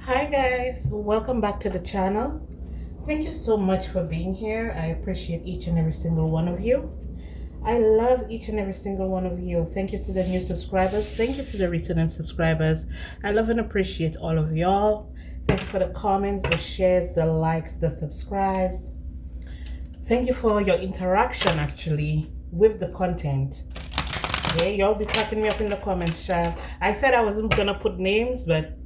Hi guys, welcome back to the channel. Thank you so much for being here. I appreciate each and every single one of you. I love each and every single one of you. Thank you to the new subscribers. Thank you to the returning subscribers. I love and appreciate all of y'all. Thank you for the comments, the shares, the likes, the subscribes. Thank you for your interaction actually with the content. Yeah, y'all be cracking me up in the comments, child. I said I wasn't gonna put names, but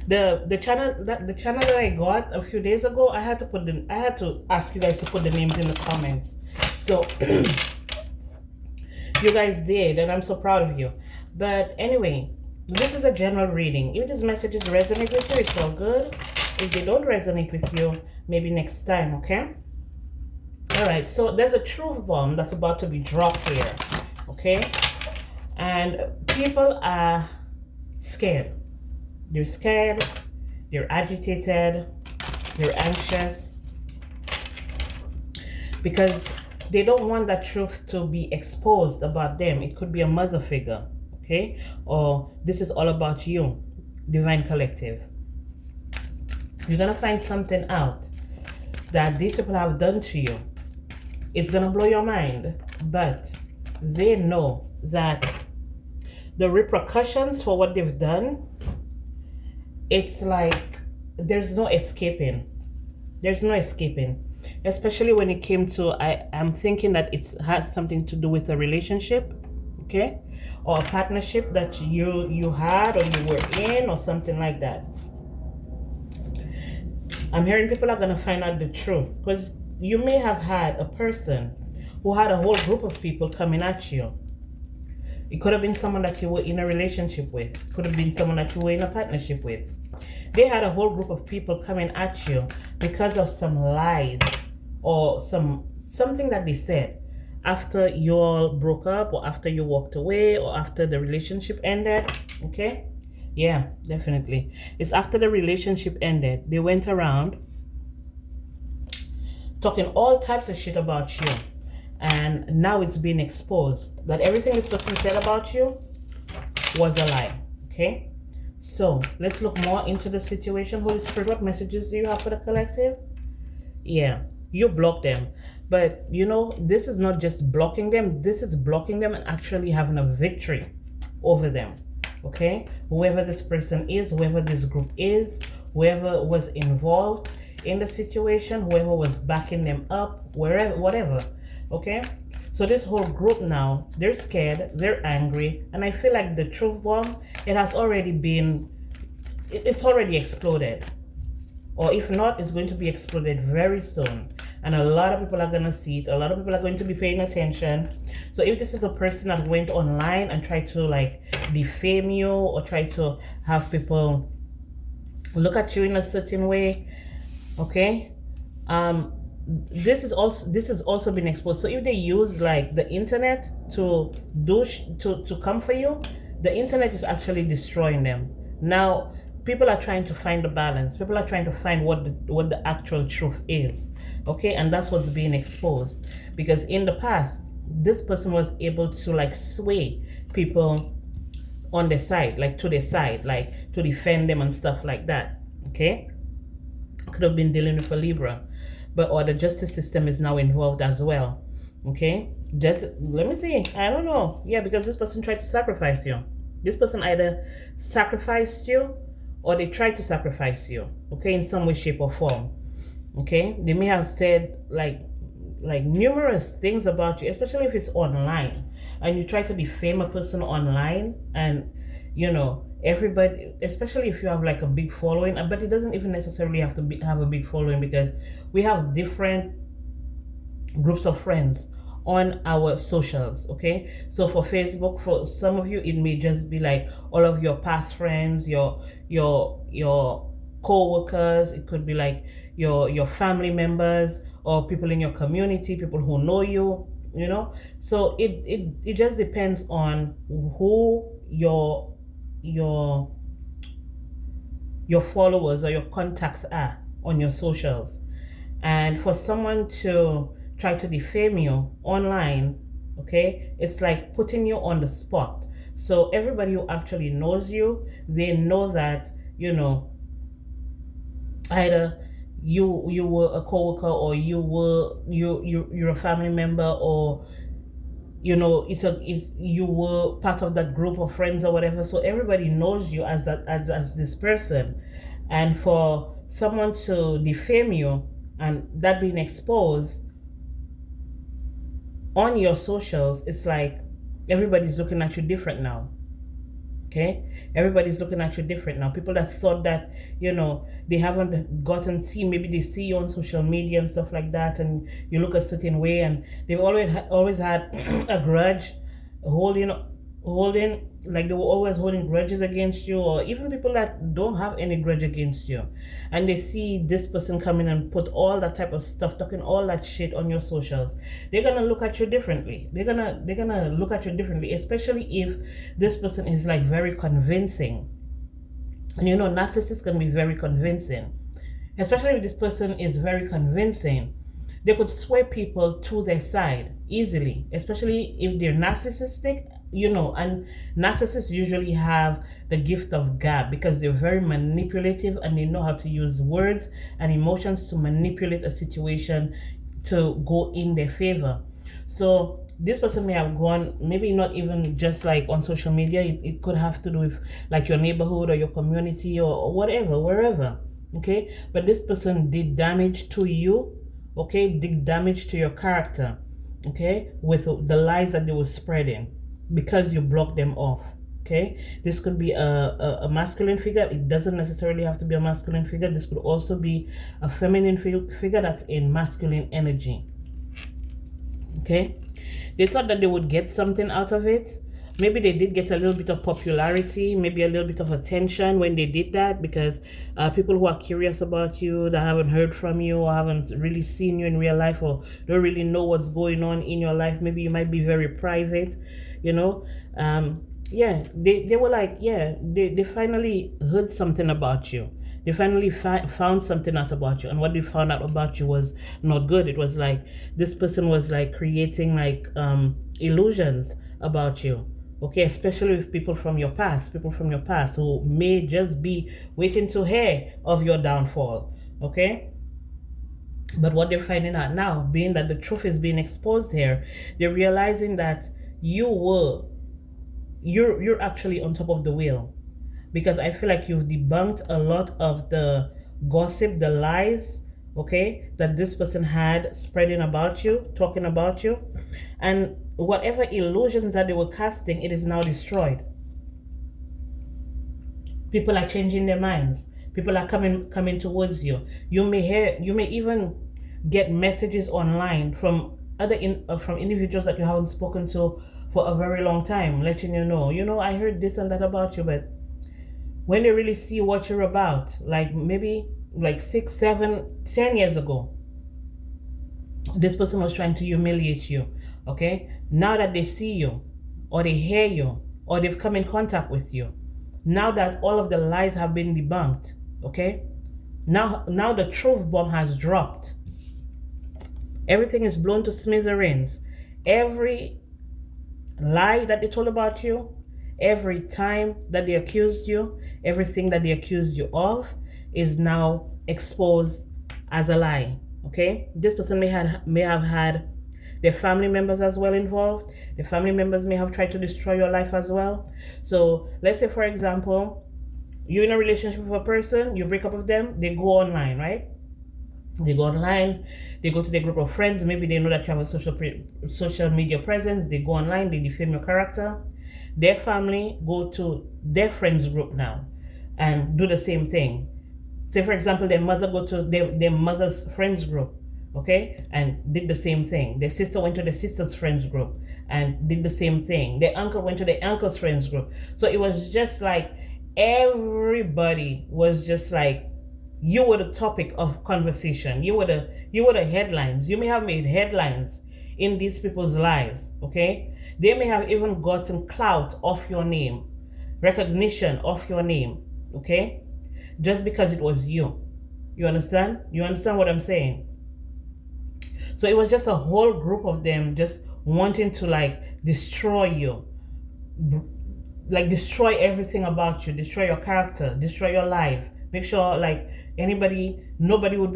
the channel that I got a few days ago, I had to ask you guys to put the names in the comments. So you guys did, and I'm so proud of you. But anyway, this is a general reading. If these messages resonate with you, it's all good. If they don't resonate with you, maybe next time, okay? All right, so there's a truth bomb that's about to be dropped here, okay? And people are scared. They're scared, they're agitated, they're anxious because they don't want that truth to be exposed about them. It could be a mother figure, okay? Or this is all about you, Divine Collective. You're gonna find something out that these people have done to you. It's gonna blow your mind, but they know that the repercussions for what they've done, it's like there's no escaping. There's no escaping. Especially when it came to, I'm thinking that it has something to do with a relationship, okay? Or a partnership that you had or you were in or something like that. I'm hearing people are gonna find out the truth because you may have had a person who had a whole group of people coming at you. It could have been someone that you were in a relationship with. It could have been someone that you were in a partnership with. They had a whole group of people coming at you because of some lies or something that they said after you all broke up or after you walked away or after the relationship ended, okay? Yeah, definitely. It's after the relationship ended. They went around talking all types of shit about you. And now it's being exposed that everything this person said about you was a lie, okay? So let's look more into the situation. Holy Spirit, what messages do you have for the collective? Yeah, you block them. But you know, this is not just blocking them. This is blocking them and actually having a victory over them, okay? Whoever this person is, whoever this group is, whoever was involved in the situation, whoever was backing them up, wherever, whatever, okay? So this whole group now, they're scared, they're angry, and I feel like the truth bomb, it has already been, it's already exploded. Or if not, it's going to be exploded very soon. And a lot of people are going to see it. A lot of people are going to be paying attention. So if this is a person that went online and tried to like defame you or try to have people look at you in a certain way, okay? This is also been exposed. So if they use like the internet to to come for you, the internet is actually destroying them. Now people are trying to find the balance. People are trying to find what the actual truth is, okay? And that's what's being exposed, because in the past this person was able to like sway people on their side, like to their side, like to defend them and stuff like that, okay? Could have been dealing with a Libra, but or the justice system is now involved as well, okay? Just let me see, I don't know. Yeah, because this person tried to sacrifice you. This person either sacrificed you or they tried to sacrifice you, okay, in some way, shape, or form, okay? They may have said like numerous things about you, especially if it's online and you try to defame a person online, and you know everybody, especially if you have like a big following, but it doesn't even necessarily have to have a big following, because we have different groups of friends on our socials, okay? So for Facebook, for some of you, it may just be like all of your past friends, your co-workers. It could be like your family members or people in your community, people who know you, you know? So it just depends on who your followers or your contacts are on your socials. And for someone to try to defame you online, okay, it's like putting you on the spot. So everybody who actually knows you, they know that, you know, either you were a coworker, or you're a family member, or you were part of that group of friends or whatever. So everybody knows you as that, as this person. And for someone to defame you and that being exposed on your socials, it's like everybody's looking at you different now. Okay, everybody's looking at you different now. People that thought that they haven't gotten seen, maybe they see you on social media and stuff like that, and you look a certain way, and they've always had a grudge, holding, like they were always holding grudges against you, or even people that don't have any grudge against you, and they see this person come in and put all that type of stuff, talking all that shit on your socials. They're gonna look at you differently. They're gonna look at you differently, especially if this person is like very convincing. And narcissists can be very convincing, especially if this person is very convincing. They could sway people to their side easily, especially if they're narcissistic. And narcissists usually have the gift of gab, because they're very manipulative, and they know how to use words and emotions to manipulate a situation to go in their favor. So this person may have gone, maybe not even just like on social media, it could have to do with like your neighborhood or your community, or whatever, wherever. Okay, but this person did damage to you. Okay, did damage to your character. Okay, with the lies that they were spreading, because you blocked them off. Okay, this could be a masculine figure. It doesn't necessarily have to be a masculine figure. This could also be a feminine figure that's in masculine energy. Okay, they thought that they would get something out of it. Maybe they did get a little bit of popularity, maybe a little bit of attention when they did that, because people who are curious about you, that haven't heard from you, or haven't really seen you in real life, or don't really know what's going on in your life. Maybe you might be very private, they were like, they finally heard something about you. They finally found something out about you, and what they found out about you was not good. It was like this person was like creating like illusions about you. Okay, especially with people from your past who may just be waiting to hear of your downfall. Okay, but what they're finding out now, being that the truth is being exposed here, they're realizing that you're actually on top of the wheel, because I feel like you've debunked a lot of the gossip, the lies, okay, that this person had spreading about you, talking about you, and whatever illusions that they were casting, it is now destroyed. People are changing their minds. People are coming towards you. You may even get messages online from from individuals that you haven't spoken to for a very long time, letting you know, I heard this and that about you, but when they really see what you're about, like maybe like 6, 7, 10 years ago, this person was trying to humiliate you. Okay, now that they see you, or they hear you, or they've come in contact with you, now that all of the lies have been debunked, okay, now the truth bomb has dropped. Everything is blown to smithereens. Every lie that they told about you, every time that they accused you, everything that they accused you of is now exposed as a lie. Okay, this person may have had their family members as well involved. The family members may have tried to destroy your life as well. So let's say, for example, you're in a relationship with a person, you break up with them, they go online, right? They go online, they go to their group of friends, maybe they know that you have a social media presence, they go online, they defame your character. Their family go to their friends group now and do the same thing. Say, for example, their mother go to their mother's friends group, okay, and did the same thing. Their sister went to their sister's friends group and did the same thing. Their uncle went to their uncle's friends group. So it was just like everybody was just like, you were the topic of conversation. You were the headlines. You may have made headlines in these people's lives, okay? They may have even gotten clout off your name, recognition of your name, okay? Just because it was you. You understand? You understand what I'm saying? So it was just a whole group of them just wanting to like destroy you, like destroy everything about you, destroy your character, destroy your life, Make sure like nobody would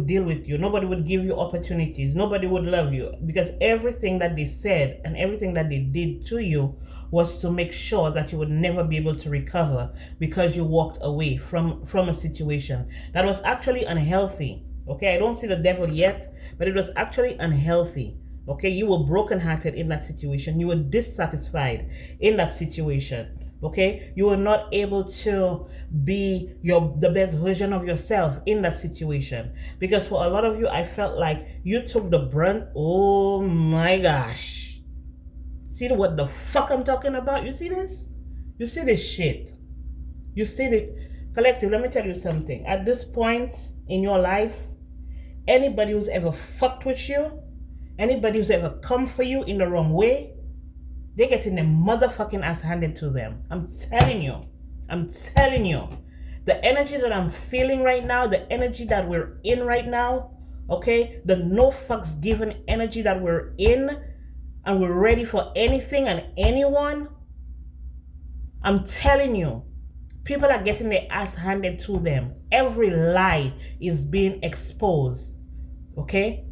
deal with you. Nobody would give you opportunities. Nobody would love you, because everything that they said and everything that they did to you was to make sure that you would never be able to recover, because you walked away from a situation that was actually unhealthy. Okay, I don't see the devil yet, but it was actually unhealthy. Okay, you were brokenhearted in that situation. You were dissatisfied in that situation. Okay, you were not able to be the best version of yourself in that situation, because for a lot of you, I felt like you took the brunt. Oh my gosh, see what the fuck I'm talking about? You see this? You see this shit? You see the collective? Let me tell you something. At this point in your life, anybody who's ever fucked with you, anybody who's ever come for you in the wrong way, they're getting their motherfucking ass handed to them. I'm telling you. I'm telling you. The energy that I'm feeling right now, the energy that we're in right now, okay? The no fucks given energy that we're in, and we're ready for anything and anyone. I'm telling you, people are getting their ass handed to them. Every lie is being exposed, okay?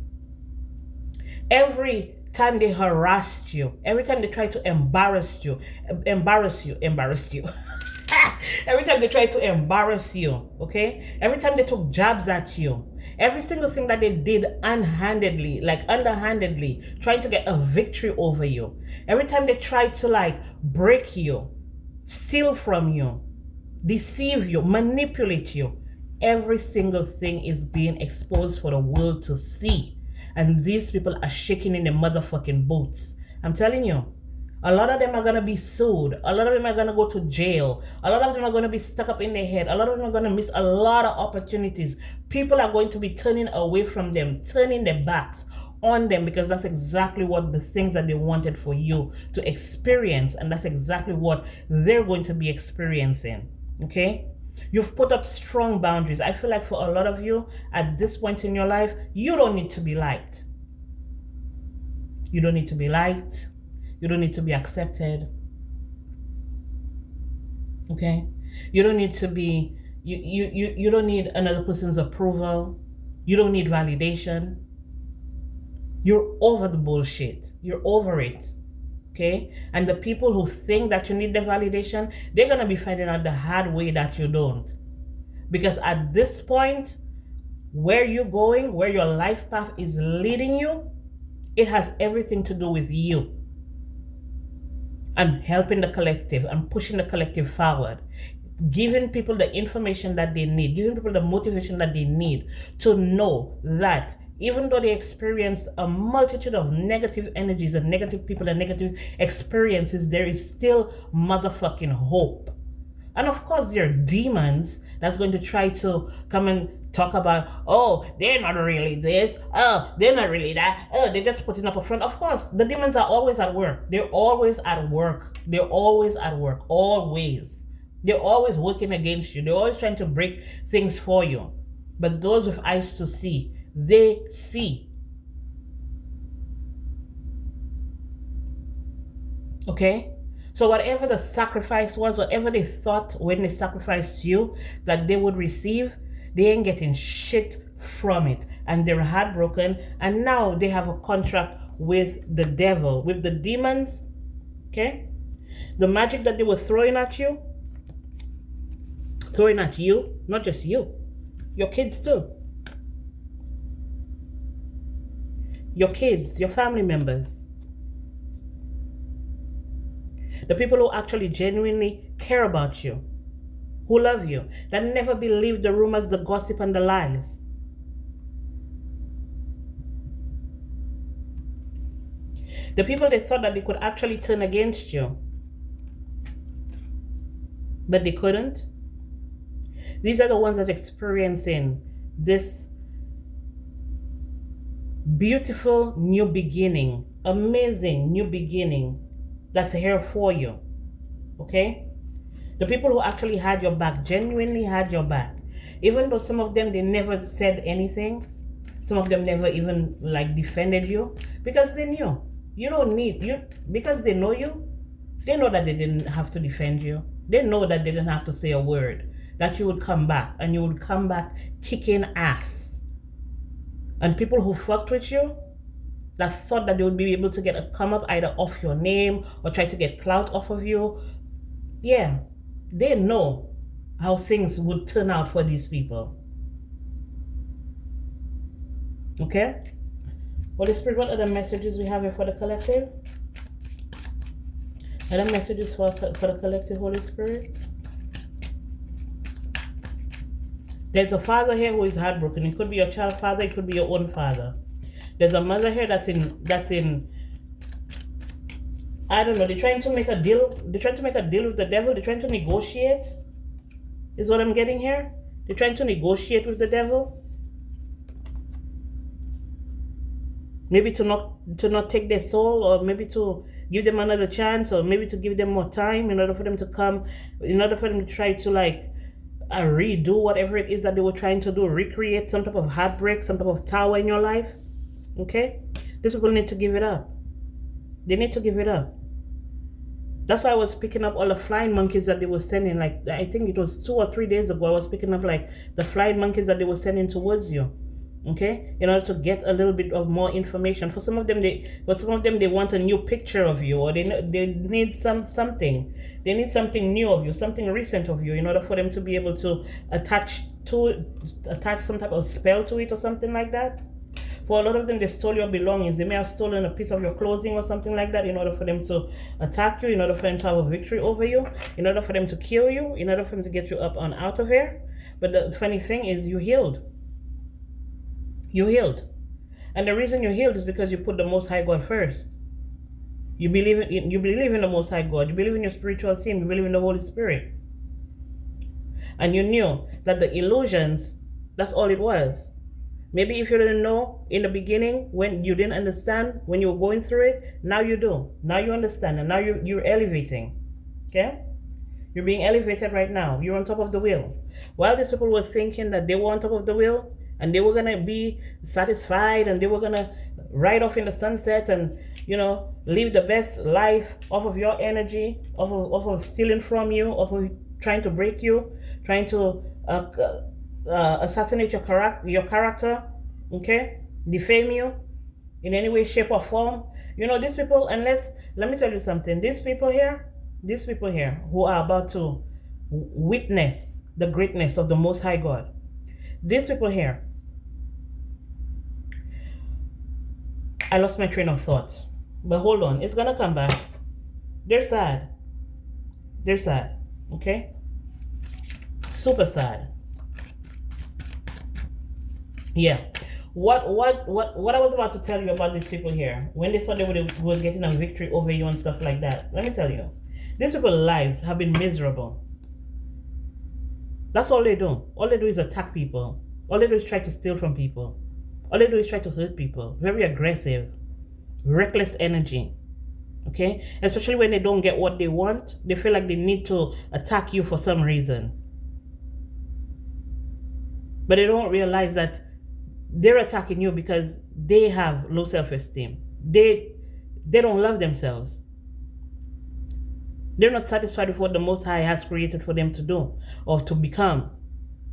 Every time they harassed you, every time they try to embarrass you. Every time they try to embarrass you, okay? Every time they took jabs at you, every single thing that they did unhandedly, like underhandedly, trying to get a victory over you. Every time they tried to like break you, steal from you, deceive you, manipulate you, every single thing is being exposed for the world to see. And these people are shaking in their motherfucking boots. I'm telling you, a lot of them are going to be sued. A lot of them are going to go to jail. A lot of them are going to be stuck up in their head. A lot of them are going to miss a lot of opportunities. People are going to be turning away from them, turning their backs on them, because that's exactly what the things that they wanted for you to experience. And that's exactly what they're going to be experiencing. Okay? You've put up strong boundaries. I feel like for a lot of you at this point in your life, you don't need to be liked. You don't need to be liked. You don't need to be accepted. Okay? You don't need to be, you don't need another person's approval. You don't need validation. You're over the bullshit. You're over it. Okay? And the people who think that you need the validation, they're going to be finding out the hard way that you don't. Because at this point, where you're going, where your life path is leading you, it has everything to do with you. And helping the collective and pushing the collective forward. Giving people the information that they need, giving people the motivation that they need to know that even though they experience a multitude of negative energies and negative people and negative experiences, there is still motherfucking hope. And of course, there are demons that's going to try to come and talk about, oh, they're not really this, oh, they're not really that, oh, they're just putting up a front. Of course, the demons are always at work. They're always at work. They're always at work. Always. They're always working against you. They're always trying to break things for you. But those with eyes to see, they see. Okay? So whatever the sacrifice was, whatever they thought when they sacrificed you that they would receive, they ain't getting shit from it. And they're heartbroken. And now they have a contract with the devil, with the demons. Okay? The magic that they were throwing at you, not just you, your kids too. Your kids, your family members. The people who actually genuinely care about you, who love you, that never believe the rumors, the gossip, and the lies. The people they thought that they could actually turn against you, but they couldn't. These are the ones that's experiencing this beautiful new beginning, amazing new beginning that's here for you. Okay? The people who actually had your back, genuinely had your back. Even though some of them, they never said anything. Some of them never even defended you, because they knew. You don't need you, because they know you. They know that they didn't have to defend you. They know that they didn't have to say a word, that you would come back, and you would come back kicking ass. And people who fucked with you, that thought that they would be able to get a come up either off your name or try to get clout off of you, yeah, they know how things would turn out for these people. Okay? Holy Spirit, what other messages we have here for the collective? Other messages for the collective, Holy Spirit? There's a father here who is heartbroken. It could be your child father, it could be your own father. There's a mother here that's in I don't know, they're trying to make a deal. They're trying to make a deal with the devil. They're trying to negotiate. Is what I'm getting here. They're trying to negotiate with the devil. Maybe to not take their soul, or maybe to give them another chance, or maybe to give them more time in order for them to come, in order for them to try to like redo whatever it is that they were trying to do, recreate some type of heartbreak, some type of tower in your life. Okay? These people need to give it up. They need to give it up. That's why I was picking up all the flying monkeys that they were sending. Like, I think it was 2 or 3 days ago, I was picking up like the flying monkeys that they were sending towards you. Okay, in order to get a little bit of more information. For some of them, they want a new picture of you, or they need something. They need something new of you, something recent of you, in order for them to be able to attach some type of spell to it or something like that. For a lot of them, they stole your belongings. They may have stolen a piece of your clothing or something like that in order for them to attack you, in order for them to have a victory over you, in order for them to kill you, in order for them to get you up and out of here. But the funny thing is, you healed. You healed. And the reason you healed is because you put the Most High God first. You believe in the Most High God. You believe in your spiritual team. You believe in the Holy Spirit. And you knew that the illusions, that's all it was. Maybe if you didn't know in the beginning, when you didn't understand, when you were going through it, now you do. Now you understand, and now you're elevating. Okay? You're being elevated right now. You're on top of the wheel. While these people were thinking that they were on top of the wheel, and they were going to be satisfied, and they were going to ride off in the sunset and, live the best life off of your energy, off of stealing from you, off of trying to break you, trying to assassinate your character, okay? Defame you in any way, shape, or form. These people, let me tell you something, these people here who are about to witness the greatness of the Most High God, these people here, I lost my train of thought. But hold on, it's gonna come back. They're sad. Okay? Super sad. Yeah. What I was about to tell you about these people here, when they thought they were getting a victory over you and stuff like that, let me tell you, these people's lives have been miserable. That's all they do. All they do is attack people. All they do is try to steal from people. All they do is try to hurt people. Very aggressive, reckless energy. Okay? Especially when they don't get what they want, they feel like they need to attack you for some reason. But they don't realize that they're attacking you because they have low self-esteem. They don't love themselves. They're not satisfied with what the Most High has created for them to do or to become.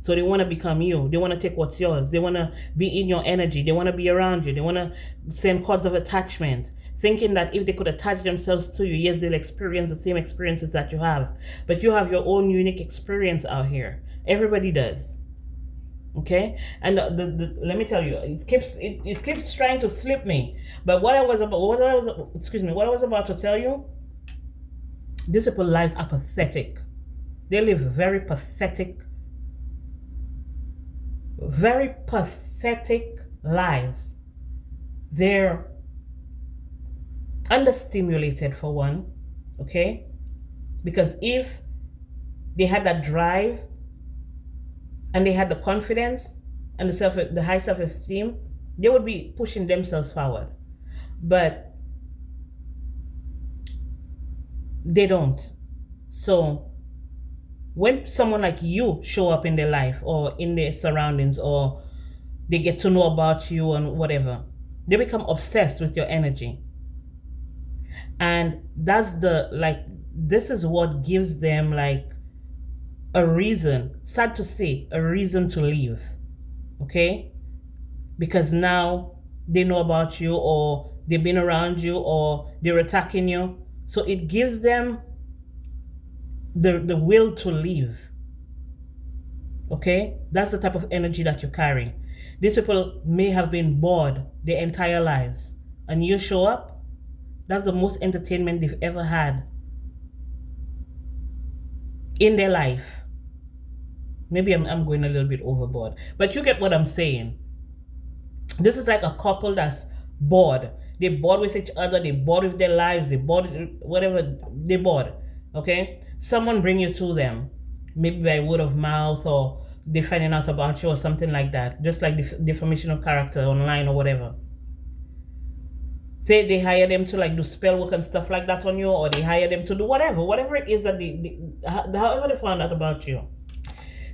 So they want to become you. They want to take what's yours. They want to be in your energy. They want to be around you. They want to send cords of attachment, thinking that if they could attach themselves to you, yes, they'll experience the same experiences that you have. But you have your own unique experience out here. Everybody does. Okay? And let me tell you, it keeps trying to slip me. But what I was about to tell you, these people's lives are pathetic. They live very pathetic lives. They're understimulated, for one, okay? Because if they had that drive and they had the confidence and the high self-esteem, they would be pushing themselves forward. But they don't. So when someone like you show up in their life or in their surroundings, or they get to know about you and whatever, they become obsessed with your energy. And this is what gives them a reason, sad to say, a reason to leave. Okay? Because now they know about you, or they've been around you, or they're attacking you. So it gives them the will to leave. Okay? That's the type of energy that you carry. These people may have been bored their entire lives, and you show up, that's the most entertainment they've ever had in their life. Maybe I'm going a little bit overboard, but you get what I'm saying. This is like a couple that's bored. They're bored with each other, they're bored with their lives, they're bored, whatever, they're bored. Okay? Someone bring you to them, maybe by word of mouth, or they're finding out about you or something like that. Just like defamation of character online or whatever. Say they hire them to like do spell work and stuff like that on you, or they hire them to do whatever it is that however they found out about you.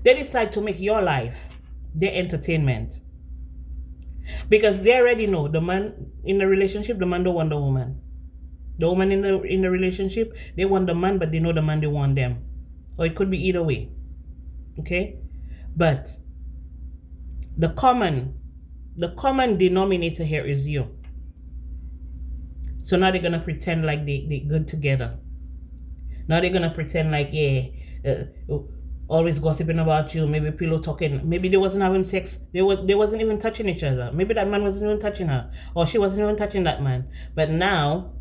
They decide to make your life their entertainment. Because they already know the man in the relationship, the man don't want the woman. The woman in the relationship, they want the man, but they know the man, they want them. Or it could be either way. Okay? But the common denominator here is you. So now they're gonna pretend like they good together. Now they're gonna pretend like, always gossiping about you, maybe pillow talking, maybe they wasn't having sex, they wasn't even touching each other, maybe that man wasn't even touching her, or she wasn't even touching that man, but now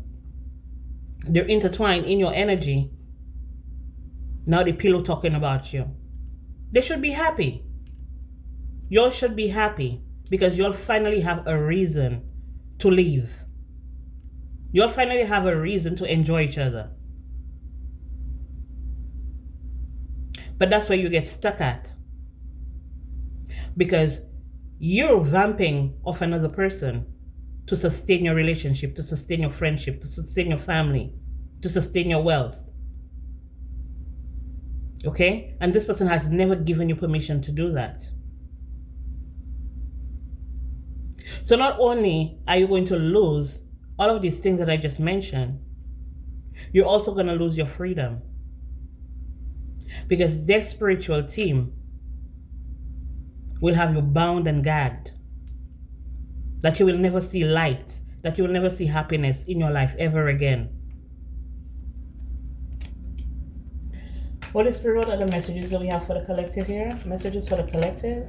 they're intertwined in your energy. Now they pillow talking about you. They should be happy. Y'all should be happy, because you'll finally have a reason to leave. You'll finally have a reason to enjoy each other. But that's where you get stuck at. Because you're vamping off another person to sustain your relationship, to sustain your friendship, to sustain your family, to sustain your wealth. Okay? And this person has never given you permission to do that. So not only are you going to lose all of these things that I just mentioned, you're also going to lose your freedom. Because their spiritual team will have you bound and gagged. That you will never see light, that you will never see happiness in your life ever again. Holy Spirit, what are the messages that we have for the collective here? Messages for the collective?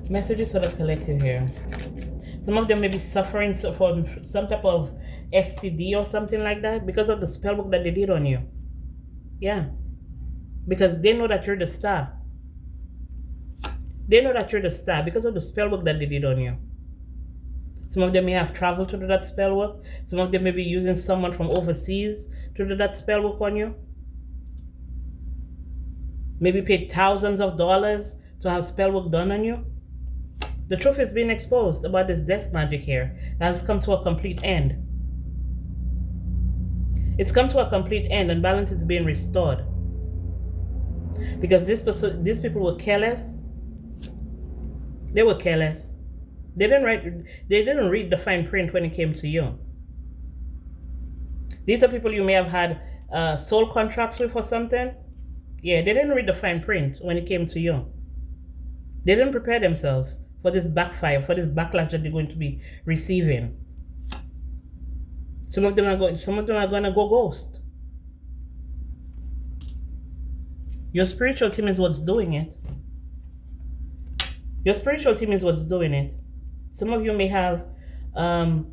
Messages for the collective here. Some of them may be suffering from some type of STD or something like that because of the spell book that they did on you. Yeah. Because they know that you're the star. They know that you're the star because of the spell work that they did on you. Some of them may have traveled to do that spell work. Some of them may be using someone from overseas to do that spell work on you. Maybe paid thousands of dollars to have spell work done on you. The truth is being exposed about this death magic here that has come to a complete end. It's come to a complete end and balance is being restored. Because these people were careless. They were careless. They didn't read the fine print when it came to you. These are people you may have had soul contracts with or something. Yeah, they didn't read the fine print when it came to you. They didn't prepare themselves for this backfire, for this backlash that they're going to be receiving. Some of them are going to go ghost. Your spiritual team is what's doing it. Your spiritual team is what's doing it. Some of you may have, I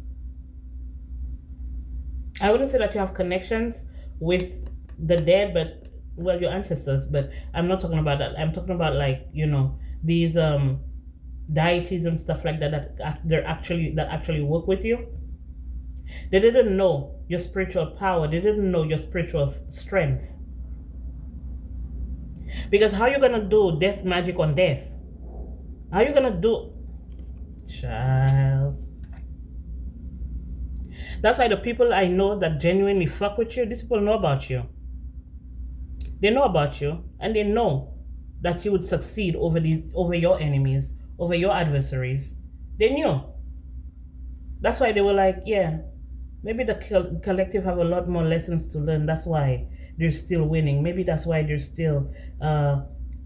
wouldn't say that you have connections with the dead, but, well, your ancestors, but I'm not talking about that. I'm talking about, like, you know, these deities and stuff like that that actually work with you. They didn't know your spiritual power. They didn't know your spiritual strength. Because how are you gonna do death magic on death? How are you gonna do, child? That's why the people I know that genuinely fuck with you, these people know about you. They know about you, and they know that you would succeed over your enemies, over your adversaries. They knew. That's why they were like, yeah, maybe the collective have a lot more lessons to learn. That's why they're still winning. Maybe that's why they're still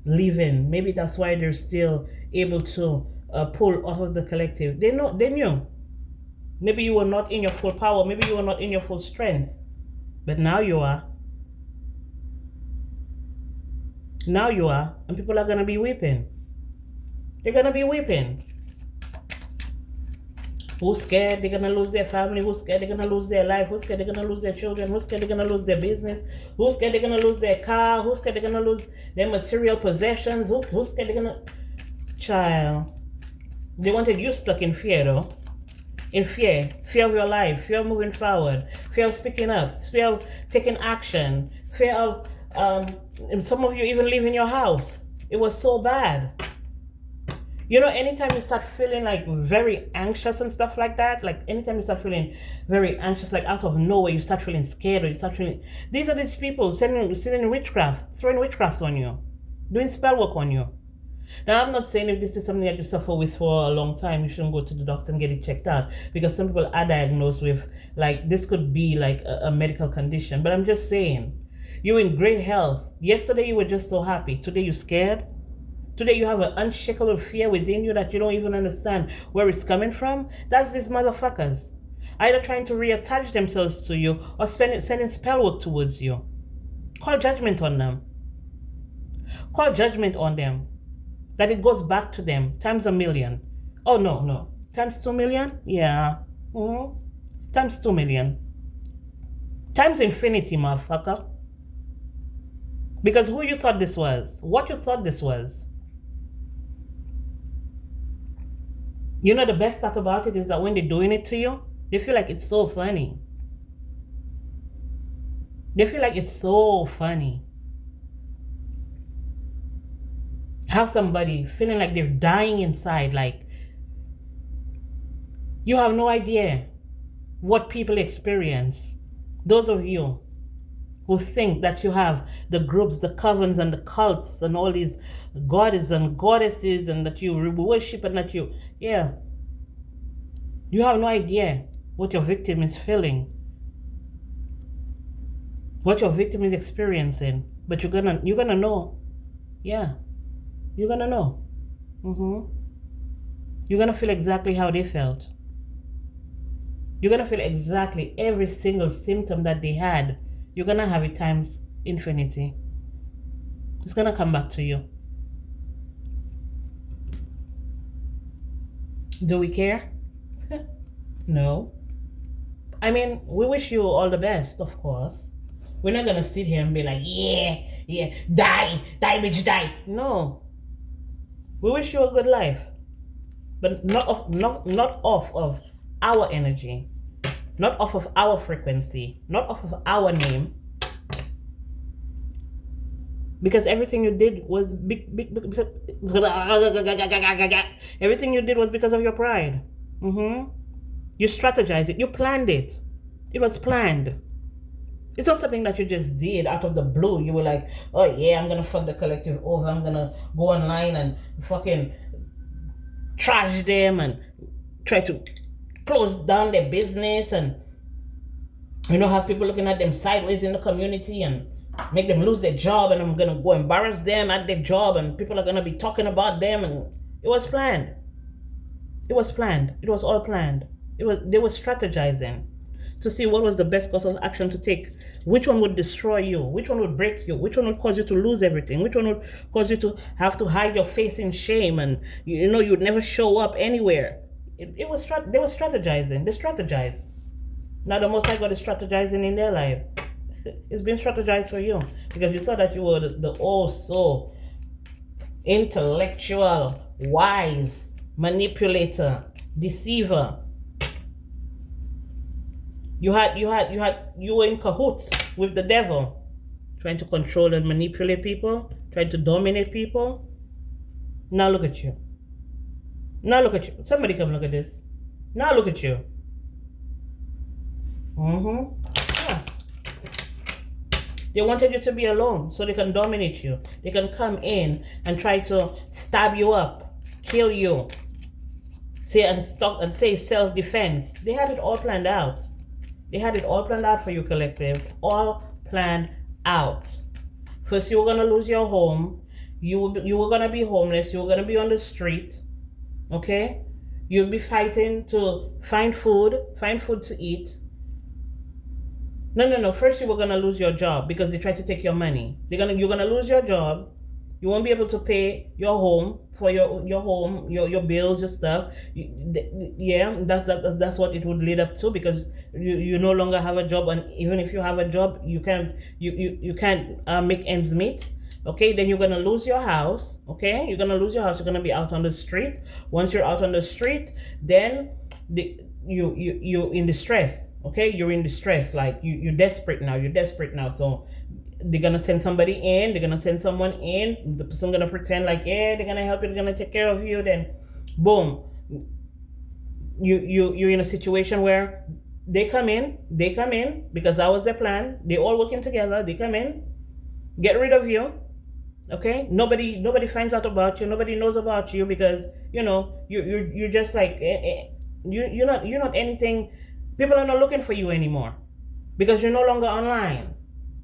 living. Maybe that's why they're still able to pull off of the collective. They knew. Maybe you were not in your full power. Maybe you were not in your full strength. But now you are. Now you are. And people are going to be weeping. They're going to be weeping. Who's scared they're going to lose their family? Who's scared they're going to lose their life? Who's scared they're going to lose their children? Who's scared they're going to lose their business? Who's scared they're going to lose their car? Who's scared they're going to lose their material possessions? Who's scared they're going to... Child. They wanted you stuck in fear, though. In fear. Fear of your life. Fear of moving forward. Fear of speaking up. Fear of taking action. Fear of... some of you even leaving your house. It was so bad. You know, anytime you start feeling like very anxious and stuff like that, like anytime you start feeling very anxious, like out of nowhere, you start feeling scared or you start feeling... These are these people sending witchcraft, throwing witchcraft on you, doing spell work on you. Now, I'm not saying if this is something that you suffer with for a long time, you shouldn't go to the doctor and get it checked out, because some people are diagnosed with, like, this could be like a medical condition. But I'm just saying, you're in great health. Yesterday, you were just so happy. Today, you're scared. Today you have an unshakable fear within you that you don't even understand where it's coming from. That's these motherfuckers. Either trying to reattach themselves to you or sending spell work towards you. Call judgment on them. Call judgment on them. That it goes back to them times a million. Oh, no. Times 2 million? Yeah. Times 2 million. Times infinity, motherfucker. Because who you thought this was? What you thought this was? You know, the best part about it is that when they're doing it to you, they feel like it's so funny. They feel like it's so funny. Have somebody feeling like they're dying inside, like you have no idea what people experience. Those of you who think that you have the groups, the covens and the cults and all these goddesses and goddesses and that you worship and that you, yeah. You have no idea what your victim is feeling. What your victim is experiencing. But you're gonna know. Yeah. You're gonna know. You're gonna feel exactly how they felt. You're gonna feel exactly every single symptom that they had. You're gonna have it times infinity. It's gonna come back to you. Do we care? No. I mean, we wish you all the best, of course. We're not gonna sit here and be like, yeah, die, bitch, die. No. We wish you a good life. But not off of our energy. Not off of our frequency. Not off of our name. Because everything you did was everything you did was because of your pride. You strategized it. You planned it. It was planned. It's not something that you just did out of the blue. You were like, oh yeah, I'm gonna fuck the collective over. I'm gonna go online and fucking trash them and try to close down their business and, you know, have people looking at them sideways in the community and make them lose their job, and I'm gonna go embarrass them at their job and people are gonna be talking about them. And it was planned. It was planned. It was all planned. They were strategizing to see what was the best course of action to take. Which one would destroy you? Which one would break you? Which one would cause you to lose everything? Which one would cause you to have to hide your face in shame and, you know, you'd never show up anywhere? They were strategizing. They strategized. Now the Most High God is strategizing in their life. It's been strategized for you because you thought that you were the so intellectual, wise manipulator, deceiver. You were in cahoots with the devil, trying to control and manipulate people, trying to dominate people. Now look at you. Now look at you. Somebody come look at this. Now look at you. Yeah. They wanted you to be alone so they can dominate you. They can come in and try to stab you up, kill you, say self-defense. They had it all planned out. They had it all planned out for you, collective. All planned out. First, you were gonna lose your home. You were gonna be homeless. You were gonna be on the street. Okay, you'll be fighting to find food to eat. No. First, you were gonna lose your job because they tried to take your money. You're gonna lose your job. You won't be able to pay your home for your home, your bills, your stuff. Yeah, that's what it would lead up to, because you no longer have a job, and even if you have a job, you can't make ends meet. Okay, then you're gonna lose your house. Okay, you're gonna lose your house. You're gonna be out on the street. Once you're out on the street, then you're in distress. Okay, you're in distress. Like you're desperate now. You're desperate now. So they're gonna send somebody in. They're gonna send someone in. The person gonna pretend like, yeah, they're gonna help you. They're gonna take care of you. Then, boom, you're in a situation where they come in because that was their plan. They all working together. They come in, get rid of you. Okay, nobody finds out about you. Nobody knows about you because you're just like you're not anything. People are not looking for you anymore because you're no longer online,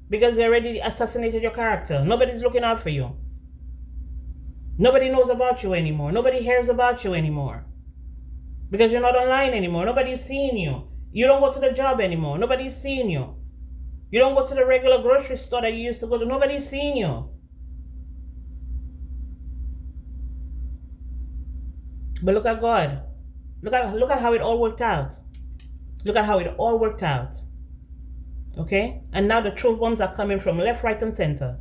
because they already assassinated your character. Nobody's looking out for you. Nobody knows about you anymore. Nobody hears about you anymore because you're not online anymore. Nobody's seeing you. You don't go to the job anymore. Nobody's seeing you. You don't go to the regular grocery store that you used to go to. Nobody's seeing you. But look at God. Look at how it all worked out. Look at how it all worked out. Okay? And now the truth bombs are coming from left, right, and center.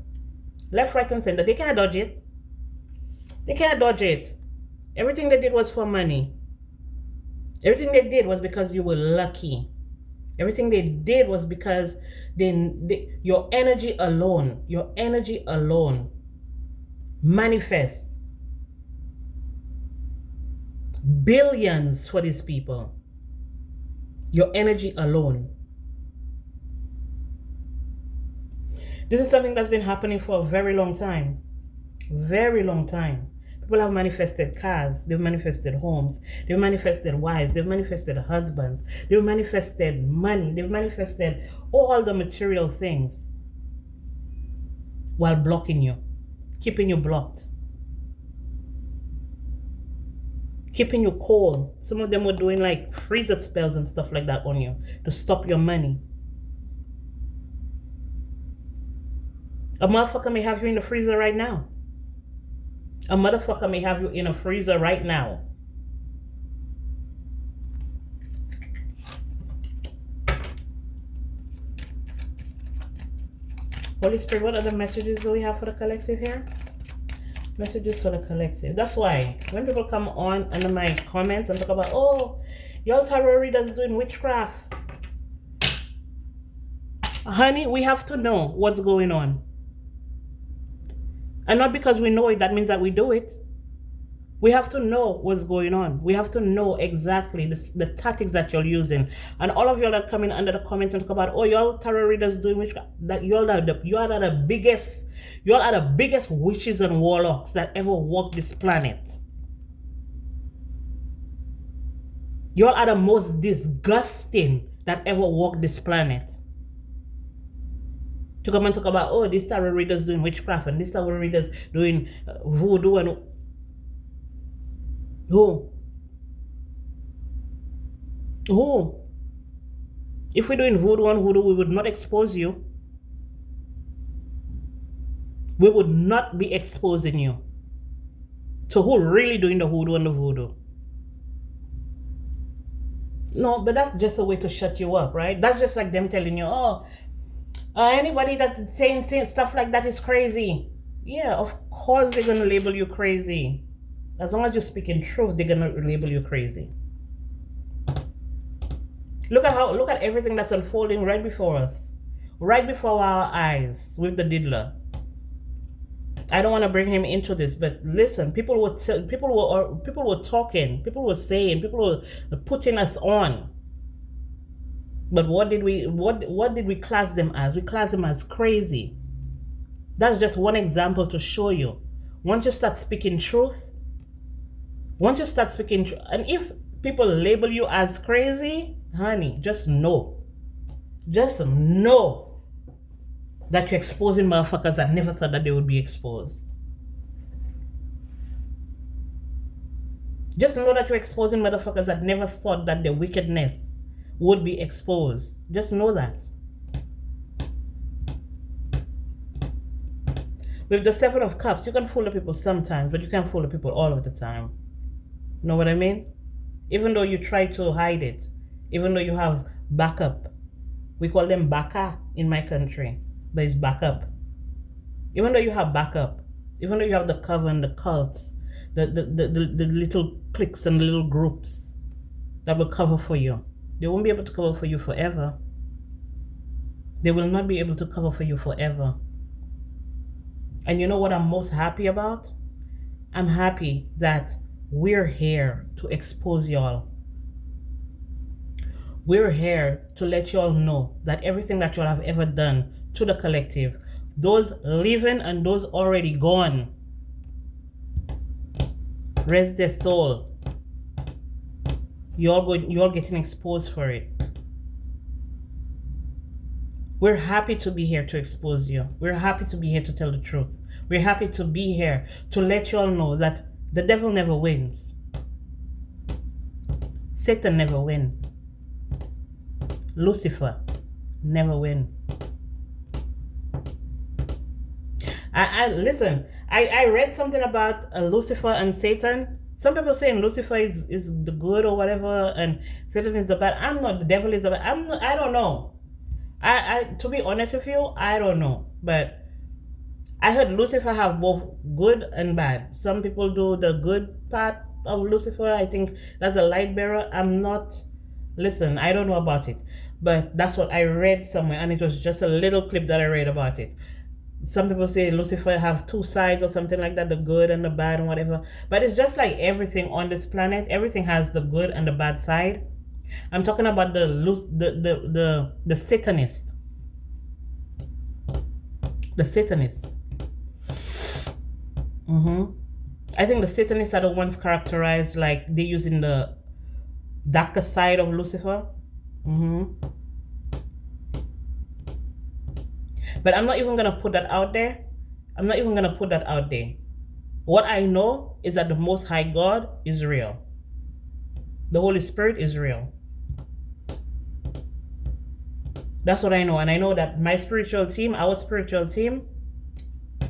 Left, right, and center. They can't dodge it. They can't dodge it. Everything they did was for money. Everything they did was because you were lucky. Everything they did was because your energy alone manifests billions for these people. Your energy alone. This is something that's been happening for a very long time. Very long time. People have manifested cars. They've manifested homes. They've manifested wives. They've manifested husbands. They've manifested money. They've manifested all the material things while blocking you, keeping you blocked, keeping you cold. Some of them were doing like freezer spells and stuff like that on you to stop your money. A motherfucker may have you in the freezer right now. A motherfucker may have you in a freezer right now. Holy Spirit, what other messages do we have for the collective here? Messages for the collective. That's why when people come on under my comments and talk about, oh, y'all tarot readers doing witchcraft. Honey, we have to know what's going on. And not because we know it, that means that we do it. We have to know what's going on. We have to know exactly the tactics that you're using. And all of y'all that come in under the comments and talk about, oh, y'all tarot readers doing witchcraft, that y'all are the biggest witches and warlocks that ever walked this planet. Y'all are the most disgusting that ever walked this planet. To come and talk about, oh, this tarot readers doing witchcraft and this tarot readers doing voodoo and who? If we're doing voodoo and hoodoo, we would not expose you. We would not be exposing you. So who really doing the hoodoo and the voodoo? No, but that's just a way to shut you up, right? That's just like them telling you, oh, anybody that's saying stuff like that is crazy. Yeah, of course they're going to label you crazy. As long as you're speaking truth, they're going to label you crazy. Look at everything that's unfolding right before us. Right before our eyes with the diddler. I don't want to bring him into this, but listen, people were talking, people were saying, people were putting us on. But what did we class them as? We class them as crazy. That's just one example to show you. Once you start speaking truth, and if people label you as crazy, honey, just know that you're exposing motherfuckers that never thought that they would be exposed. Just know that you're exposing motherfuckers that never thought that their wickedness would be exposed. Just know that. With the Seven of Cups, you can fool the people sometimes, but you can't fool the people all of the time. Know what I mean? Even though you try to hide it, even though you have backup. We call them baka in my country, but it's backup. Even though you have backup, even though you have the coven, the cults, the little cliques and the little groups that will cover for you, they won't be able to cover for you forever. They will not be able to cover for you forever. And you know what I'm most happy about? I'm happy that we're here to expose y'all. We're here to let y'all know that everything that y'all have ever done to the collective, those living and those already gone, rest their soul. You're getting exposed for it. We're happy to be here to expose you. We're happy to be here to tell the truth. We're happy to be here to let y'all know that the devil never wins. Satan never wins. Lucifer never win. Listen, I read something about Lucifer and Satan. Some people saying Lucifer is the good or whatever, and Satan is the bad. I'm not. The devil is the bad. I don't know. I to be honest with you, I don't know. But I heard Lucifer have both good and bad. Some people do the good part of Lucifer. I think that's a light bearer. I'm not. Listen, I don't know about it, but that's what I read somewhere, and it was just a little clip that I read about it. Some people say Lucifer have two sides or something like that, the good and the bad and whatever. But it's just like everything on this planet. Everything has the good and the bad side. I'm talking about the Satanist. The Satanist. I think the Satanists are the ones characterized like they're using the darker side of Lucifer. But I'm not even going to put that out there. I'm not even going to put that out there. What I know is that the Most High God is real. The Holy Spirit is real. That's what I know. And I know that my spiritual team, our spiritual team,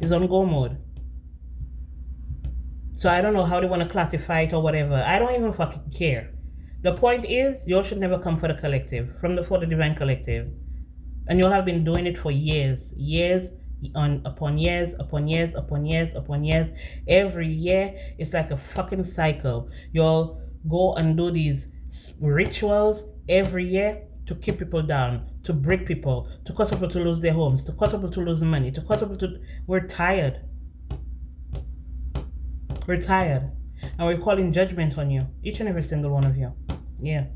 is on go mode. So I don't know how they want to classify it or whatever. I don't even fucking care. The point is, y'all should never come for the collective, for the divine collective. And y'all have been doing it for years upon years. Every year, it's like a fucking cycle. Y'all go and do these rituals every year to keep people down, to break people, to cause people to lose their homes, to cause people to lose money, to cause people to... We're tired. We're tired. And we're calling judgment on you. Each and every single one of you. Yeah.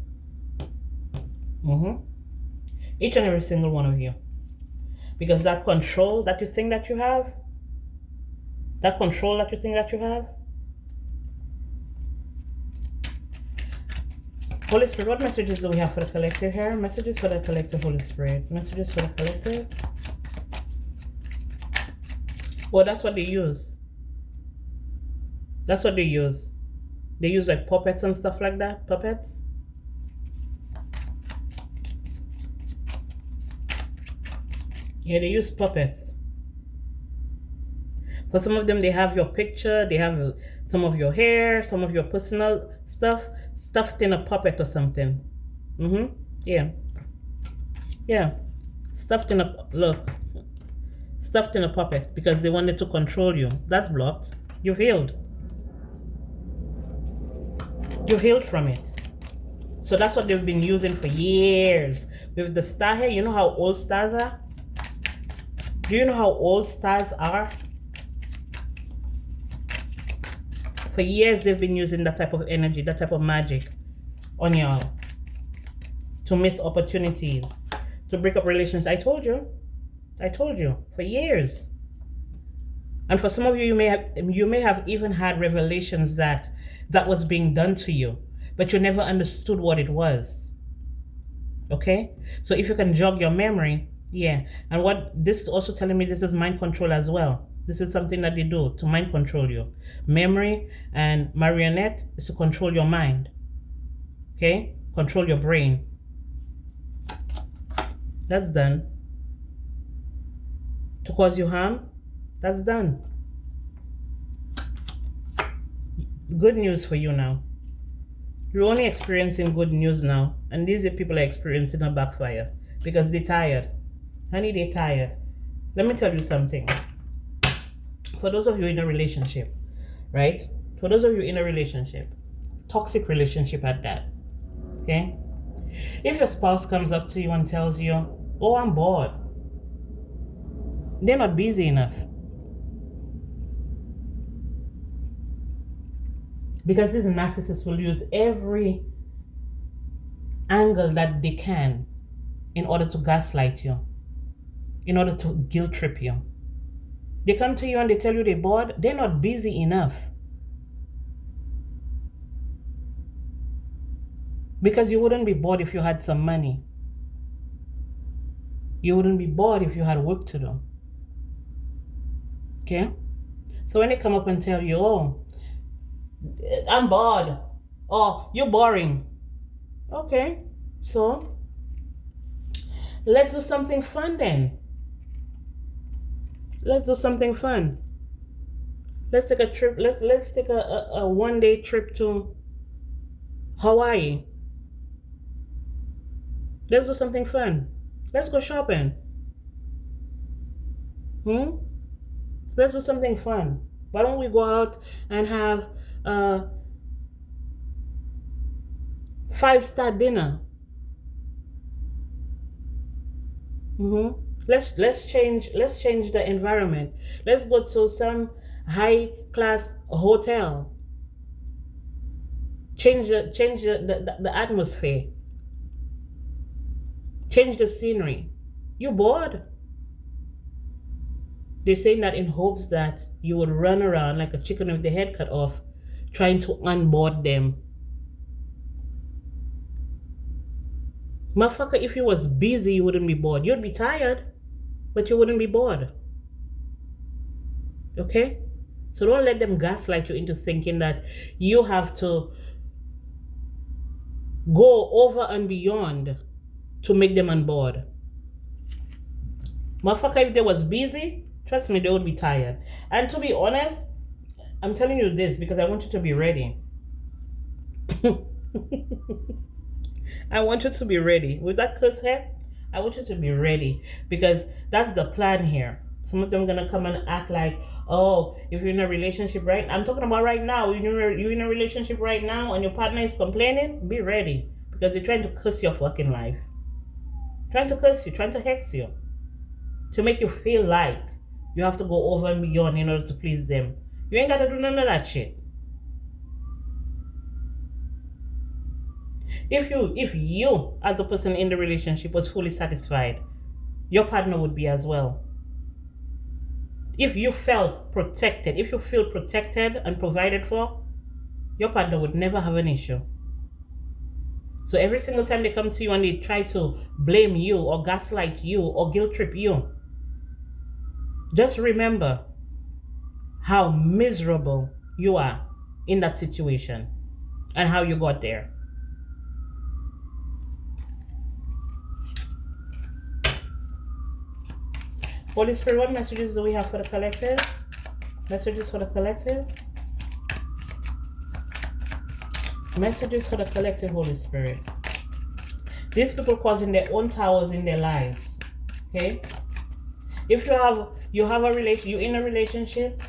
Each and every single one of you. Because that control that you think that you have, Holy Spirit, what messages do we have for the collective here? Messages for the collective, Holy Spirit. Messages for the collective. Well, that's what they use. That's what they use. They use like puppets and stuff like that. Puppets. Yeah, they use puppets. For some of them, they have your picture, they have some of your hair, some of your personal stuff stuffed in a puppet or something. Yeah. Yeah. Stuffed in a puppet because they wanted to control you. That's blocked. You've healed. You've healed from it. So that's what they've been using for years. With the star here, you know how old stars are? Do you know how old stars are? For years, they've been using that type of energy, that type of magic on y'all to miss opportunities, to break up relationships. I told you, for years. And for some of you, you may have even had revelations that was being done to you, but you never understood what it was. Okay? So if you can jog your memory, Yeah. And what this is also telling me, this is mind control as well. This is something that they do to mind control you. Memory and marionette is to control your mind. Okay? Control your brain. That's done. To cause you harm, that's done. Good news for you now. You're only experiencing good news now. And these are people are experiencing a backfire because they're tired. Honey, they're tired. Let me tell you something. For those of you in a relationship, right? For those of you in a relationship, toxic relationship at that, okay? If your spouse comes up to you and tells you, oh, I'm bored, they're not busy enough. Because these narcissists will use every angle that they can in order to gaslight you, in order to guilt trip you. They come to you and they tell you they're bored, they're not busy enough. Because you wouldn't be bored if you had some money. You wouldn't be bored if you had work to do. Okay? So when they come up and tell you, oh, I'm bored, or you're boring. Okay, so let's do something fun then. Let's do something fun. Let's take a trip. Let's take a 1-day trip to Hawaii. Let's do something fun. Let's go shopping. Let's do something fun. Why don't we go out and have a 5-star dinner? Let's change the environment. Let's go to some high class hotel. Change the atmosphere. Change the scenery. You bored? They're saying that in hopes that you would run around like a chicken with the head cut off, trying to unboard them. Motherfucker, if you was busy, you wouldn't be bored. You'd be tired, but you wouldn't be bored. Okay? So don't let them gaslight you into thinking that you have to go over and beyond to make them on board. Motherfucker, if they was busy, trust me, they would be tired. And to be honest, I'm telling you this because I want you to be ready. I want you to be ready. With that curse head, I want you to be ready because that's the plan here. Some of them are going to come and act like, oh, if you're in a relationship right now, I'm talking about right now, you're in a relationship right now and your partner is complaining, be ready because they're trying to curse your fucking life. Trying to curse you, trying to hex you, to make you feel like you have to go over and beyond in order to please them. You ain't got to do none of that shit. If you as the person in the relationship was fully satisfied, your partner would be as well. If you felt protected, if you feel protected and provided for, your partner would never have an issue. So every single time they come to you and they try to blame you or gaslight you or guilt trip you, just remember how miserable you are in that situation and how you got there. Holy Spirit, what messages do we have for the collective? Messages for the collective? Messages for the collective, Holy Spirit. These people causing their own towers in their lives. Okay? If you have a relation, you're in a relationship,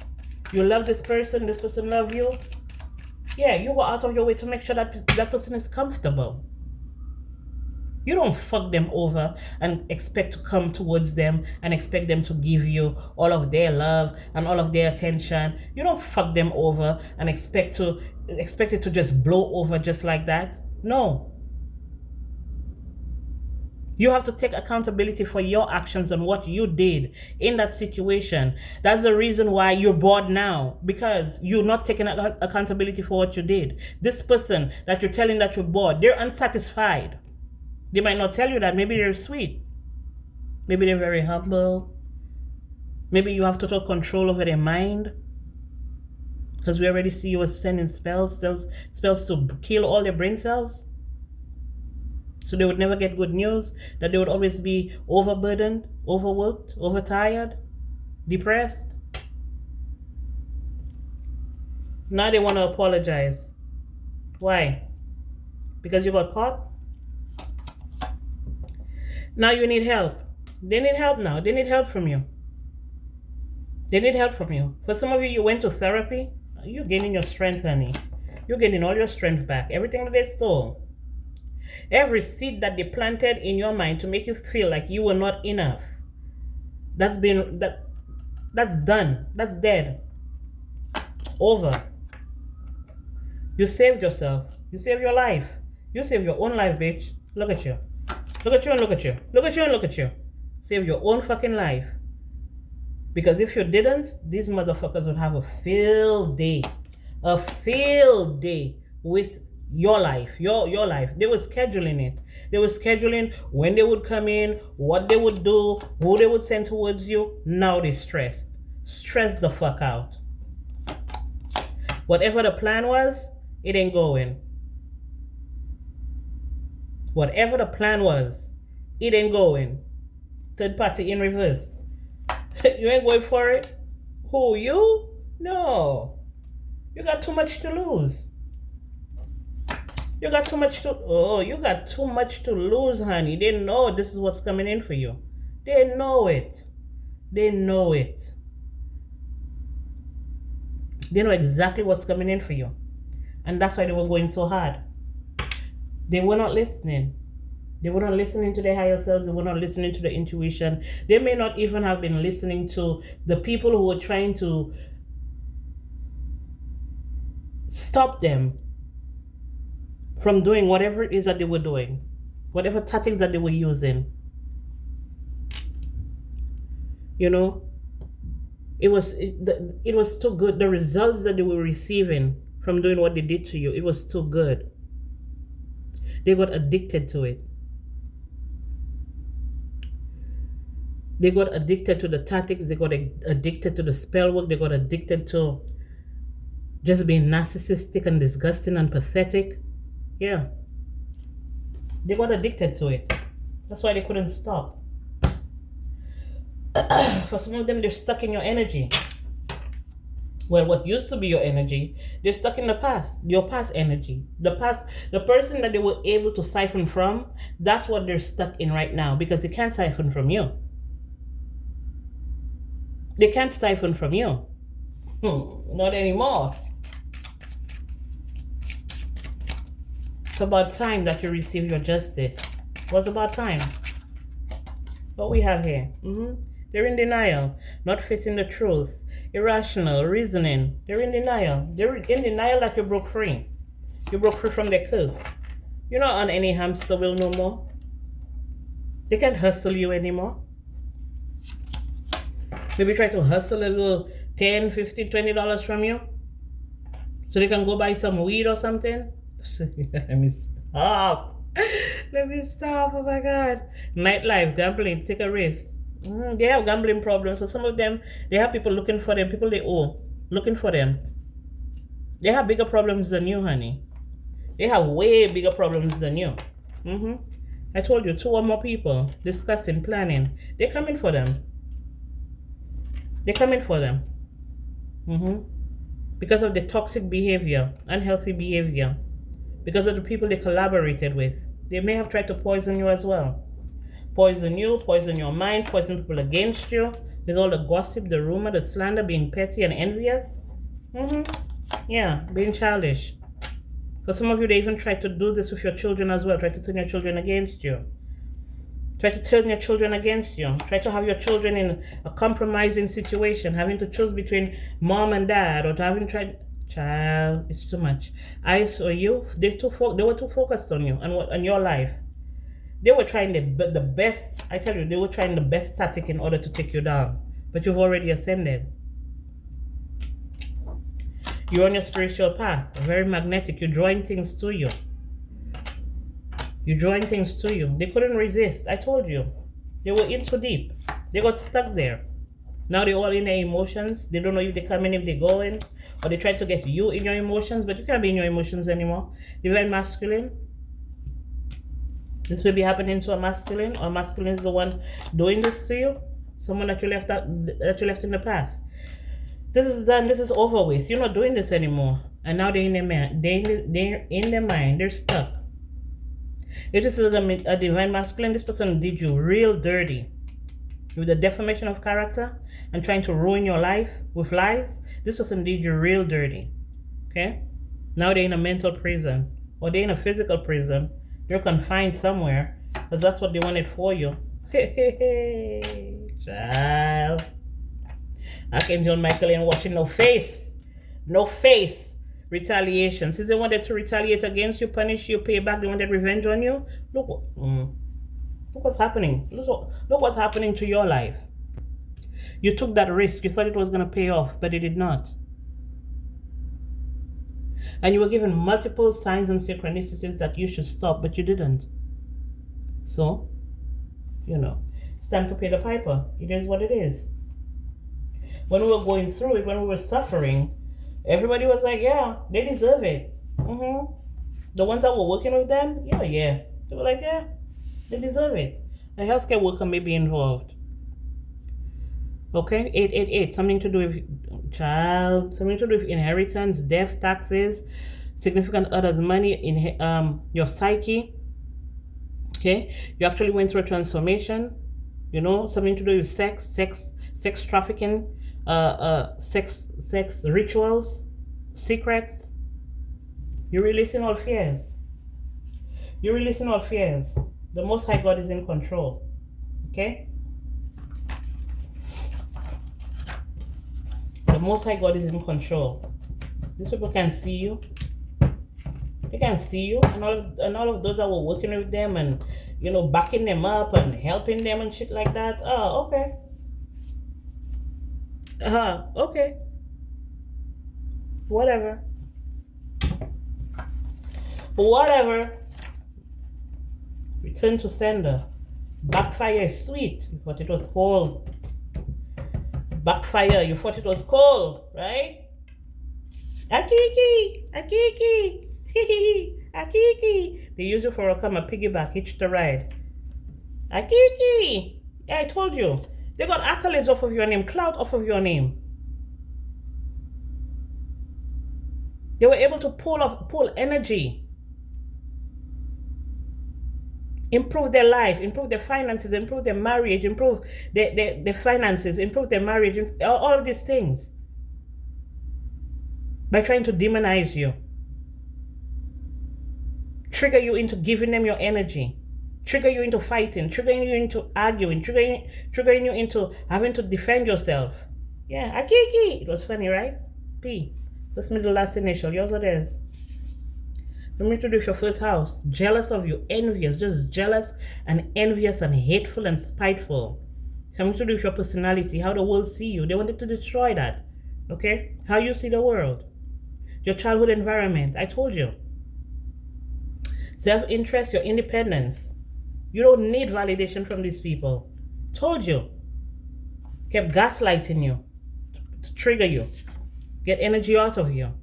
you love this person love you, yeah, you go out of your way to make sure that that person is comfortable. You don't fuck them over and expect to come towards them and expect them to give you all of their love and all of their attention. You don't fuck them over and expect it to just blow over just like that. No. You have to take accountability for your actions and what you did in that situation. That's the reason why you're bored now, because you're not taking accountability for what you did. This person that you're telling that you're bored, they're unsatisfied. They might not tell you that. Maybe they're sweet. Maybe they're very humble. Maybe you have total control over their mind. Because we already see you as sending spells to kill all their brain cells. So they would never get good news, that they would always be overburdened, overworked, overtired, depressed. Now they want to apologize. Why? Because you got caught? Now you need help. They need help now. They need help from you. They need help from you. For some of you, you went to therapy. You're gaining your strength, honey. You're getting all your strength back. Everything that they stole. Every seed that they planted in your mind to make you feel like you were not enough. That's done. That's dead. Over. You saved yourself. You saved your life. You saved your own life, bitch. Look at you. Look at you and look at you. Look at you and look at you. Save your own fucking life. Because if you didn't, these motherfuckers would have a field day. A field day with your life. Your life. They were scheduling it. They were scheduling when they would come in, what they would do, who they would send towards you. Now they're stressed. Stress the fuck out. Whatever the plan was, it ain't going. Whatever the plan was, it ain't going. Third party in reverse. You ain't going for it? Who, you? No. You got too much to lose. You got too much to lose, honey. They know this is what's coming in for you. They know it. They know it. They know exactly what's coming in for you. And that's why they were going so hard. They were not listening. They were not listening to their higher selves. They were not listening to the intuition. They may not even have been listening to the people who were trying to stop them from doing whatever it is that they were doing, whatever tactics that they were using. You know, it was too good. The results that they were receiving from doing what they did to you, it was too good. They got addicted to it. They got addicted to the tactics. They got addicted to the spell work. They got addicted to just being narcissistic and disgusting and pathetic. Yeah. They got addicted to it. That's why they couldn't stop. For some of them, they're stuck in your energy. Well, what used to be your energy, they're stuck in the past, your past energy. The person that they were able to siphon from, that's what they're stuck in right now, because they can't siphon from you. They can't siphon from you. Not anymore. It's about time that you receive your justice. What's about time? What we have here? They're in denial, not facing the truth, irrational reasoning. They're in denial. They're in denial that you broke free. You broke free from their curse. You're not on any hamster wheel no more. They can't hustle you anymore. Maybe try to hustle a little $10, $15, $20 from you so they can go buy some weed or something. Let me stop. Let me stop. Oh my God. Nightlife, gambling, take a risk. They have gambling problems. So some of them, they have people looking for them, people they owe, looking for them. They have bigger problems than you, honey. They have way bigger problems than you. I told you, 2 or more people discussing, planning. They're coming for them. They're coming for them. Because of the toxic behavior, unhealthy behavior. Because of the people they collaborated with. They may have tried to poison you as well. Poison you, poison your mind, poison people against you. With all the gossip, the rumor, the slander, being petty and envious. Yeah, being childish. For some of you, they even tried to do this with your children as well. Try to turn your children against you. Try to turn your children against you. Try to have your children in a compromising situation, having to choose between mom and dad, or having tried. Child, it's too much. I saw you. They were too focused on you and on your life. They were trying the best. I tell you, they were trying the best tactic in order to take you down. But you've already ascended. You're on your spiritual path. Very magnetic. You're drawing things to you. You're drawing things to you. They couldn't resist. I told you. They were in too deep. They got stuck there. Now they're all in their emotions. They don't know if they come in, if they go in, or they try to get you in your emotions, but you can't be in your emotions anymore. Divine masculine. This may be happening to a masculine, or masculine is the one doing this to you. Someone that you left in the past. This is done. This is over with. You're not doing this anymore. And now they're in their mind. They're in their mind. They're stuck. If this is a divine masculine, this person did you real dirty with the defamation of character and trying to ruin your life with lies. This person did you real dirty. Okay? Now they're in a mental prison, or they're in a physical prison. They're confined somewhere because that's what they wanted for you. Child. Archangel Michael ain't watching no face. No face. Retaliation. Since they wanted to retaliate against you, punish you, pay back, they wanted revenge on you. Look what's happening. Look what's happening to your life. You took that risk. You thought it was going to pay off, but it did not. And you were given multiple signs and synchronicities that you should stop, but you didn't. So, it's time to pay the piper. It is what it is. When we were going through it, when we were suffering, everybody was like, yeah, they deserve it. The ones that were working with them, yeah. They were like, yeah, they deserve it. A healthcare worker may be involved. Okay, 888, something to do with child, something to do with inheritance, death, taxes, significant others' money, in your psyche. Okay, you actually went through a transformation. Something to do with sex trafficking, sex rituals, secrets. You're releasing all fears. The Most High God is in control. Okay? The Most High God is in control. These people can see you. They can see you, and all of those that were working with them and backing them up and helping them and shit like that. Oh, okay. Okay. Whatever. Return to sender. Backfire is sweet. You thought it was cold. Backfire. You thought it was cold, right? Akiki. Akiki. They use you for a piggyback, hitch the ride. Akiki. Yeah, I told you. They got accolades off of your name, clout off of your name. They were able to pull energy, improve their life, improve their finances, improve their marriage, improve their finances, improve their marriage, all of these things by trying to demonize you, trigger you into giving them your energy, trigger you into fighting, triggering you into arguing, triggering you into having to defend yourself. Yeah, Akiki. It was funny, right? P. That's middle last initial. Yours or theirs? Remember to do with your first house. Jealous of you, envious, just jealous and envious and hateful and spiteful. Something to do with your personality, how the world see you. They wanted to destroy that. Okay? How you see the world. Your childhood environment. I told you. Self-interest, your independence. You don't need validation from these people. Told you. Kept gaslighting you to trigger you. Get energy out of you.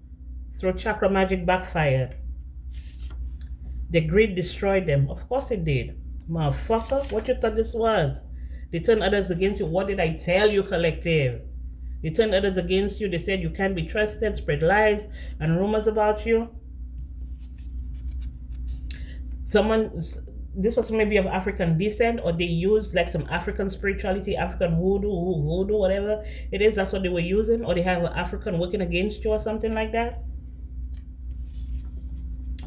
Throw chakra magic backfired. The greed destroyed them. Of course it did. Motherfucker, what you thought this was? They turned others against you. What did I tell you, collective? They turned others against you. They said you can't be trusted, spread lies and rumors about you. This person may be of African descent, or they use like some African spirituality, African voodoo, whatever it is. That's what they were using, or they have an African working against you or something like that.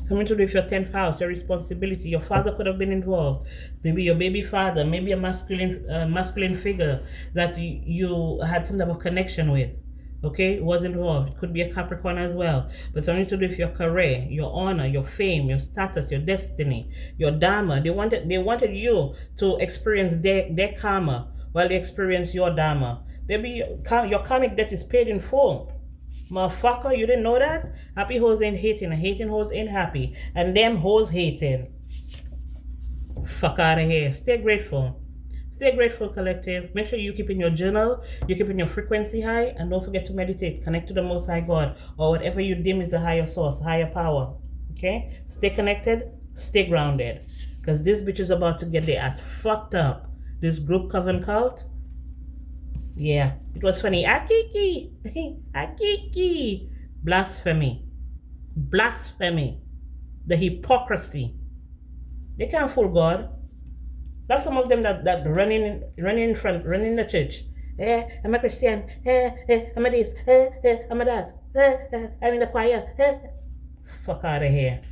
Something to do with your 10th house, your responsibility. Your father could have been involved. Maybe your baby father, maybe a masculine figure that you had some type of connection with. Okay, was involved. It could be a Capricorn as well. But something to do with your career, your honor, your fame, your status, your destiny, your dharma. They wanted you to experience their karma while they experience your dharma. Maybe your karmic debt is paid in full. Motherfucker, you didn't know that? Happy hoes ain't hating, and hating hoes ain't happy. And them hoes hating. Fuck out of here. Stay grateful. Stay grateful, collective. Make sure you keep in your journal, you keep in your frequency high, and don't forget to meditate. Connect to the Most High God, or whatever you deem is the higher source, higher power. Okay? Stay connected, stay grounded. Because this bitch is about to get their ass fucked up. This group coven cult. Yeah, it was funny. Akiki! Akiki! Blasphemy. Blasphemy. The hypocrisy. They can't fool God. That's some of them that running in front, running the church. I'm a Christian. I'm a this. I'm a that. I'm in the choir. Fuck out of here.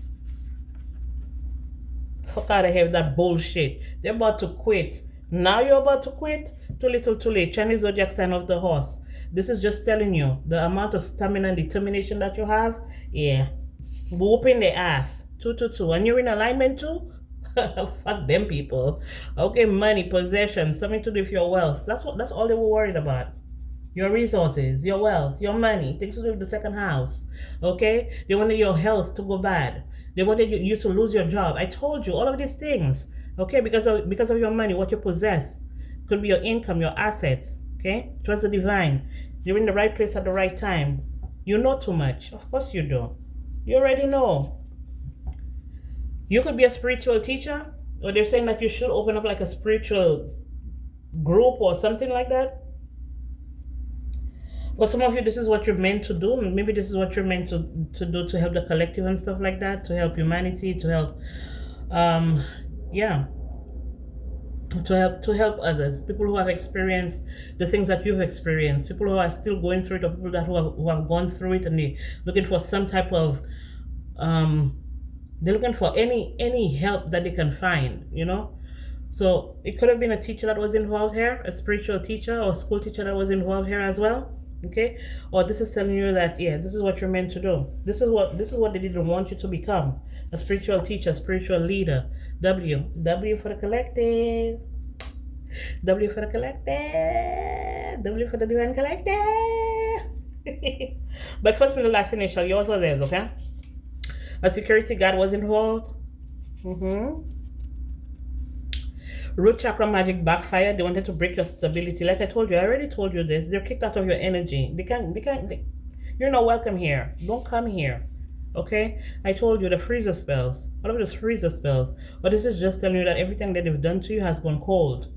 Fuck out of here with that bullshit. They're about to quit. Now you're about to quit? Too little too late. Chinese zodiac sign of the horse. This is just telling you the amount of stamina and determination that you have. Yeah. Whooping the ass. 222. And you're in alignment too? Fuck them people. Okay, money, possession, something to do with your wealth. That's all they were worried about. Your resources, your wealth, your money, things to do with the second house. Okay? They wanted your health to go bad. They wanted you to lose your job. I told you all of these things. Okay, because of your money, what you possess. Could be your income, your assets. Okay? Trust the divine. You're in the right place at the right time. You know too much. Of course you do. You already know. You could be a spiritual teacher, or they're saying that you should open up like a spiritual group or something like that. For some of you, this is what you're meant to do. Maybe this is what you're meant to do to help the collective and stuff like that, to help humanity, to help, to help others, people who have experienced the things that you've experienced, people who are still going through it, or people who have gone through it, and they're looking for some type of, they're looking for any help that they can find, you know. So it could have been a teacher that was involved here, a spiritual teacher or school teacher that was involved here as well. Okay, or this is telling you that this is what you're meant to do. This is what they didn't want you to become: a spiritual teacher, spiritual leader. W for the collective. W for the collective. W for the divine collective. But first, with the last initial, yours was theirs. Okay. A security guard was involved. Root chakra magic backfired. They wanted to break your stability. Like I told you, I already told you this. They're kicked out of your energy. You're not welcome here. Don't come here. Okay? I told you the freezer spells. All of those freezer spells. But this is just telling you that everything that they've done to you has gone cold.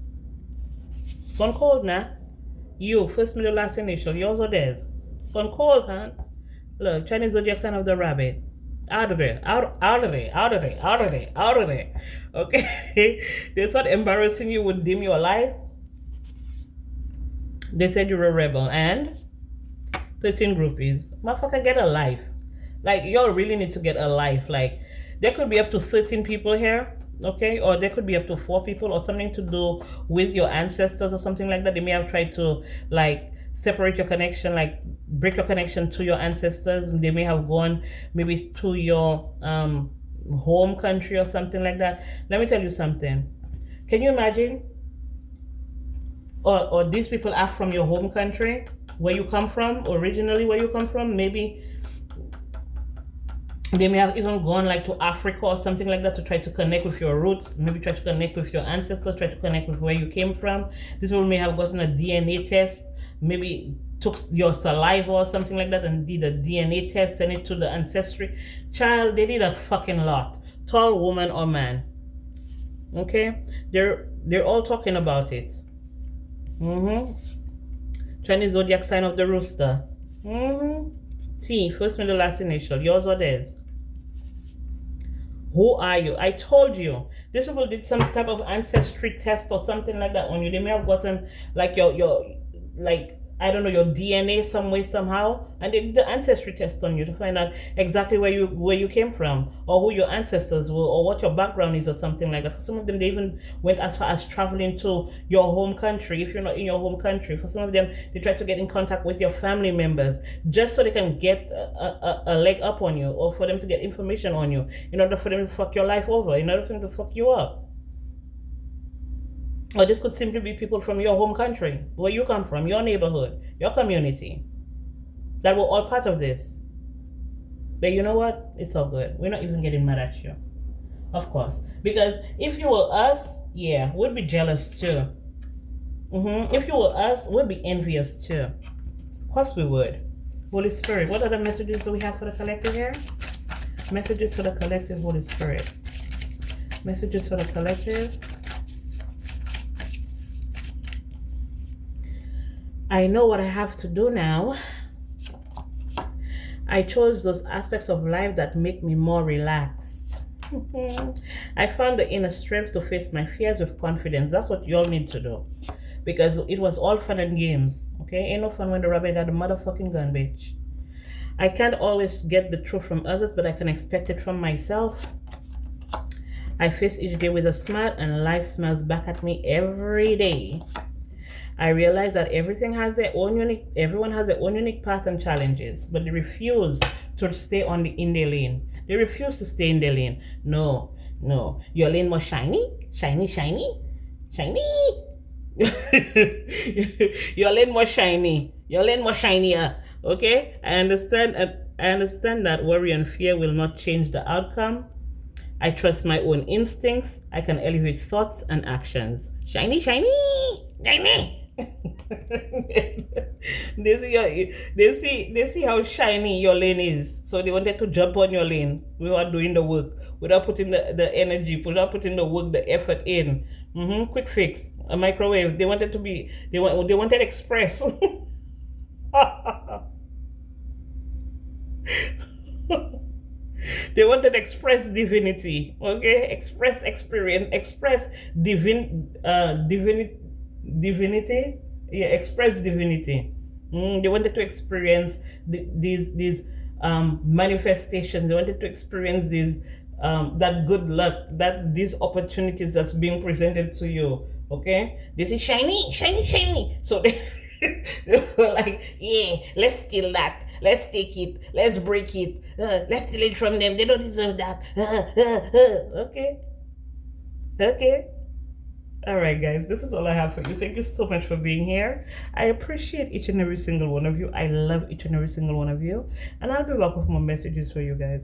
It's gone cold now. You, first, middle, last initial. Yours or theirs. It's gone cold, huh? Look, Chinese zodiac sign of the rabbit. Out of there, out of there, out of there, out of there, out of there. Okay? They thought embarrassing you would dim your light. They said you're a rebel, and 13 groupies. Motherfucker, get a life. Like, y'all really need to get a life. Like, there could be up to 13 people here, okay? Or there could be up to 4 people, or something to do with your ancestors or something like that. They may have tried to, like, separate your connection, like break your connection to your ancestors. They may have gone maybe to your home country or something like that. Let me tell you something. Can you imagine? Or these people are from your home country, where you come from, originally where you come from. Maybe they may have even gone like to Africa or something like that to try to connect with your roots, maybe try to connect with your ancestors, try to connect with where you came from. These people may have gotten a DNA test, maybe took your saliva or something like that and did a DNA test, sent it to the ancestry. Child, they did a fucking lot. Tall woman or man. Okay? They're all talking about it. Chinese zodiac sign of the rooster. T, first, middle, last initial. Yours or theirs? Who are you? I told you. These people did some type of ancestry test or something like that on you. They may have gotten like your like, I don't know, your DNA some way, somehow, and they did the ancestry test on you to find out exactly where you came from, or who your ancestors were, or what your background is, or something like that. For some of them, they even went as far as traveling to your home country, if you're not in your home country. For some of them, they tried to get in contact with your family members, just so they can get a leg up on you, or for them to get information on you, in order for them to fuck your life over, in order for them to fuck you up. Or this could simply be people from your home country, where you come from, your neighborhood, your community, that were all part of this. But you know what? It's all good. We're not even getting mad at you. Of course. Because if you were us, yeah, we'd be jealous too. If you were us, we'd be envious too. Of course we would. Holy Spirit, what other messages do we have for the collective here? Messages for the collective, Holy Spirit. Messages for the collective. I know what I have to do now. I chose those aspects of life that make me more relaxed. I found the inner strength to face my fears with confidence. That's what you all need to do. Because it was all fun and games. Okay? Ain't no fun when the rabbit got the motherfucking gun, bitch. I can't always get the truth from others, but I can expect it from myself. I face each day with a smile, and life smiles back at me every day. I realize that everyone has their own unique path and challenges, but they refuse to stay in their lane. They refuse to stay in their lane. No. Your lane was shiny. Your lane was shiny. Your lane was shinier. Okay? I understand that worry and fear will not change the outcome. I trust my own instincts. I can elevate thoughts and actions. Shiny. They see how shiny your lane is, so they wanted to jump on your lane without doing the work, without putting the energy, without putting the work, the effort in. Quick fix, a microwave. They wanted express. They wanted express divinity, okay? Express experience, express divinity. Yeah, express divinity. They wanted to experience these manifestations. They wanted to experience that good luck, these opportunities that's being presented to you. Okay, they say shiny. So they were like, yeah, let's steal that. Let's take it. Let's break it. Let's steal it from them. They don't deserve that. Okay. All right, guys, this is all I have for you. Thank you so much for being here. I appreciate each and every single one of you. I love each and every single one of you. And I'll be back with more messages for you guys.